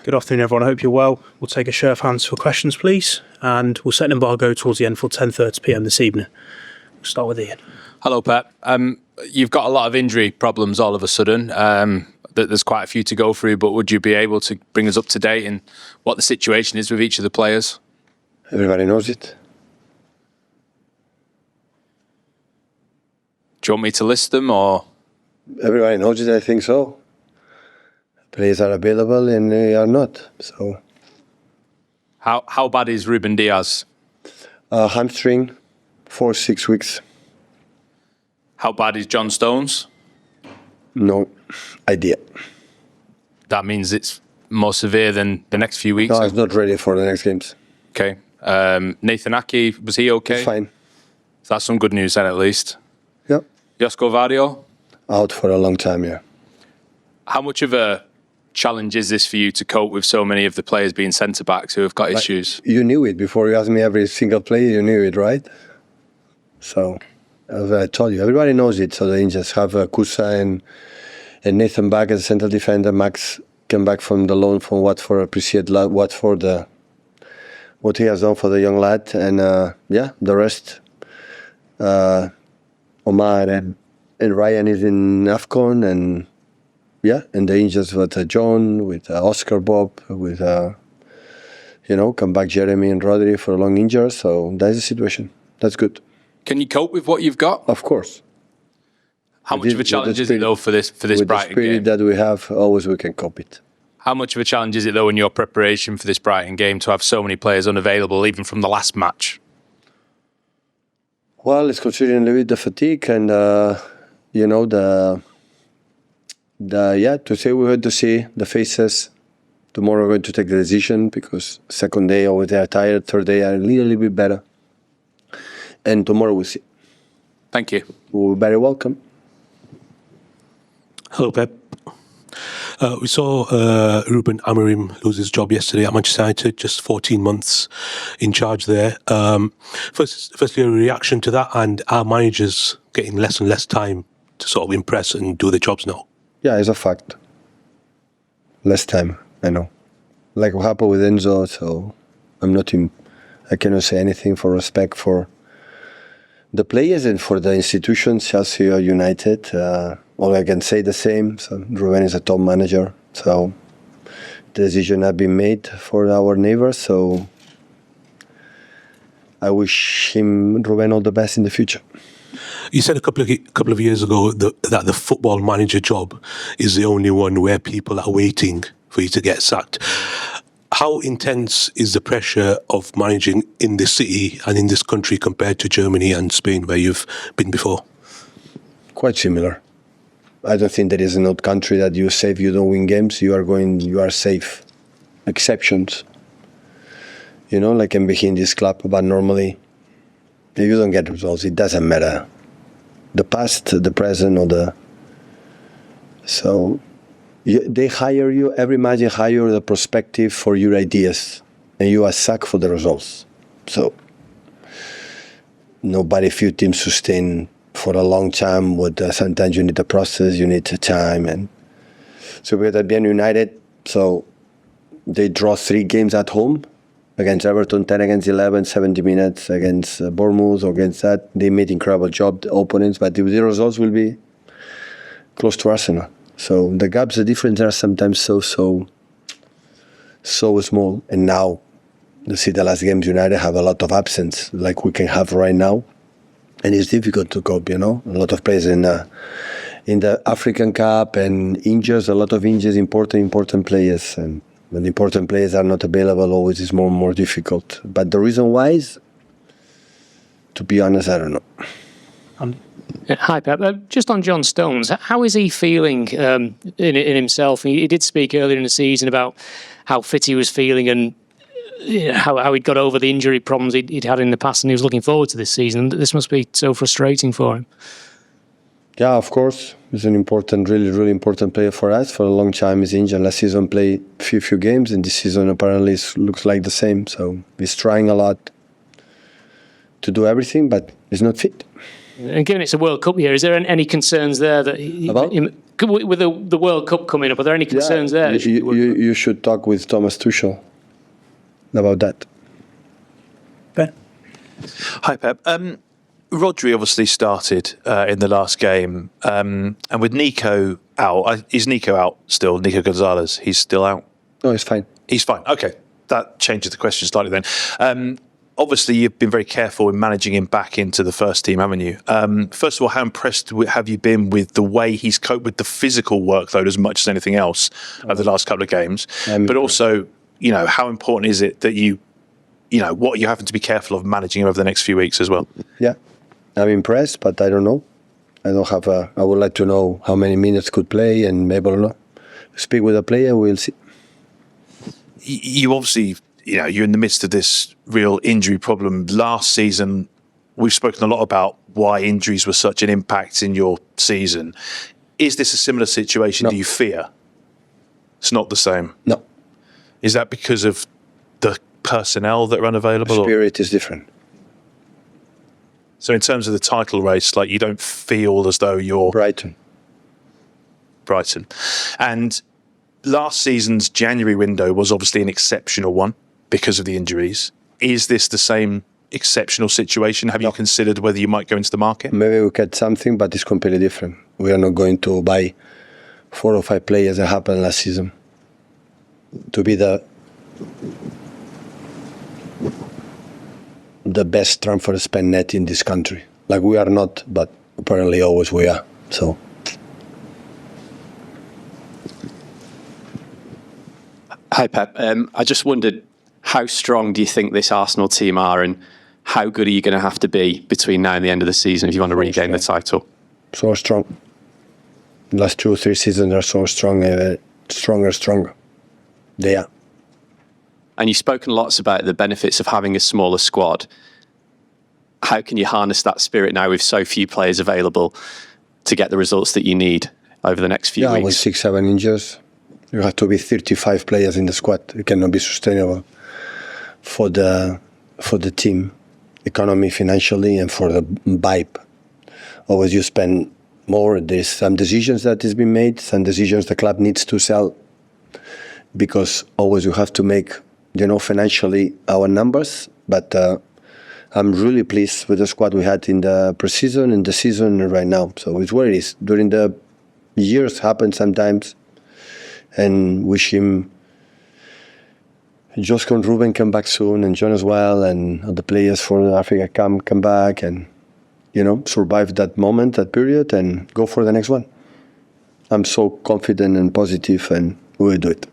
Good afternoon, everyone. I hope you're well. We'll take a show of hands for questions, please, and we'll set an embargo towards the end for 10:30 p.m. this evening. We'll start with Ian. Hello, Pep. You've got a lot of injury problems all of a sudden. There's quite a few to go through, but would you be able to bring us up to date in what the situation is with each of the players? Everybody knows it. Do you want me to list them, or? Everybody knows it, I think so. Players are available and they are not. So, How bad is Rúben Dias? Hamstring, 4-6 weeks. How bad is John Stones? No idea. That means it's more severe than the next few weeks? No, he's not ready for the next games. Okay. Nathan Ake, was he okay? He's fine. So that's some good news then, at least. Yep. Josko Vadio? Out for a long time, yeah. How much of a challenge is this for you to cope with so many of the players being centre-backs who have got issues? You knew it before you asked me every single player, you knew it, right? So, as I told you, everybody knows it. So they just have Kusa and Nathan back as a central defender. Max came back from the loan from Watford, appreciate Watford, what he has done for the young lad. And the rest, Omar and Ryan is in AFCON, and and the injuries with John, with Oscar Bob, with come back Jeremy and Rodri for a long injury. So that's the situation. That's good. Can you cope with what you've got? Of course. How much of a challenge is it though for this Brighton game? With the spirit that we have, always we can cope it. How much of a challenge is it though in your preparation for this Brighton game to have so many players unavailable, even from the last match? Well, it's considering a little bit the fatigue and to say we had to see the faces. Tomorrow we're going to take the decision because second day always they are tired, third day are a little bit better. And tomorrow we'll see. Thank you. You're very welcome. Hello, Pep. We saw Ruben Amorim lose his job yesterday at Manchester United, just 14 months in charge there. Firstly, a reaction to that, and our managers getting less and less time to sort of impress and do their jobs now. Yeah, it's a fact. Less time, I know. Like what happened with Enzo, so I cannot say anything for respect for the players and for the institutions, Chelsea or United. All I can say the same. So Ruben is a top manager, so the decision has been made for our neighbors. So I wish Ruben all the best in the future. You said a couple of years ago that the football manager job is the only one where people are waiting for you to get sacked. How intense is the pressure of managing in this city and in this country compared to Germany and Spain, where you've been before? Quite similar. I don't think there is another country that you say if you don't win games, you are safe. Exceptions. Like in behind this club, but normally, if you don't get results, it doesn't matter. The past, the present, they hire you, every match they hire the perspective for your ideas, and you are sacked for the results. So, few teams sustain for a long time, sometimes you need a process, you need time. And so we had been United, so they draw 3 games at home, against Everton, 10 against 11, 70 minutes against Bournemouth, against that. They made incredible job, the opponents, but the results will be close to Arsenal. So the gaps, the difference are sometimes so small. And now, you see the last games, United have a lot of absence, like we can have right now. And it's difficult to cope, A lot of players in the African Cup and injuries, a lot of injuries, important players. And when the important players are not available, always is more and more difficult. But the reason why is, to be honest, I don't know. Hi, Pep. Just on John Stones, how is he feeling in himself? He did speak earlier in the season about how fit he was feeling and how he'd got over the injury problems he'd had in the past, and he was looking forward to this season. This must be so frustrating for him. Yeah, of course. He's an important, really important player for us. For a long time, he's injured. Last season, played few games, and this season apparently looks like the same. So he's trying a lot to do everything, but he's not fit. And given it's a World Cup year, is there any concerns there that with the World Cup coming up, are there any concerns there? You should talk with Thomas Tuchel about that. Ben? Hi, Pep. Rodri obviously started in the last game, and with Nico out, is Nico out still? Nico González, he's still out? No, he's fine. He's fine. Okay, that changes the question slightly then. Obviously, you've been very careful in managing him back into the first team, haven't you? First of all, how impressed have you been with the way he's coped with the physical workload as much as anything else over the last couple of games? But also, how important is it that what you're having to be careful of managing him over the next few weeks as well? Yeah, I'm impressed, but I don't know. I don't have I would like to know how many minutes could play, and maybe I don't know. Speak with the player, we'll see. You obviously, you're in the midst of this real injury problem. Last season, we've spoken a lot about why injuries were such an impact in your season. Is this a similar situation? No. Do you fear? It's not the same? No. Is that because of the personnel that are unavailable? The spirit is different. So in terms of the title race, you don't feel as though you're... Brighton. And last season's January window was obviously an exceptional one because of the injuries. Is this the same exceptional situation? Have you considered whether you might go into the market? Maybe we get something, but it's completely different. We are not going to buy 4 or 5 players that happened last season to be the best transfer spend net in this country. We are not, but apparently always we are. So. Hi, Pep. I just wondered, how strong do you think this Arsenal team are, and how good are you going to have to be between now and the end of the season if you want to regain the title? So strong. The last 2 or 3 seasons are so strong, stronger. They are. And you've spoken lots about the benefits of having a smaller squad. How can you harness that spirit now with so few players available to get the results that you need over the next few weeks? With 6-7 injuries, you have to be 35 players in the squad. It cannot be sustainable for the team, economy, financially, and for the vibe. Always you spend more. There's some decisions that has been made, some decisions the club needs to sell, because always you have to make, financially our numbers. But I'm really pleased with the squad we had in the pre-season and the season right now. So it's what it is. During the years happen sometimes, and wish him, Josko and Ruben come back soon, and John as well, and all the players for Africa come back, and survive that moment, that period, and go for the next one. I'm so confident and positive, and we will do it.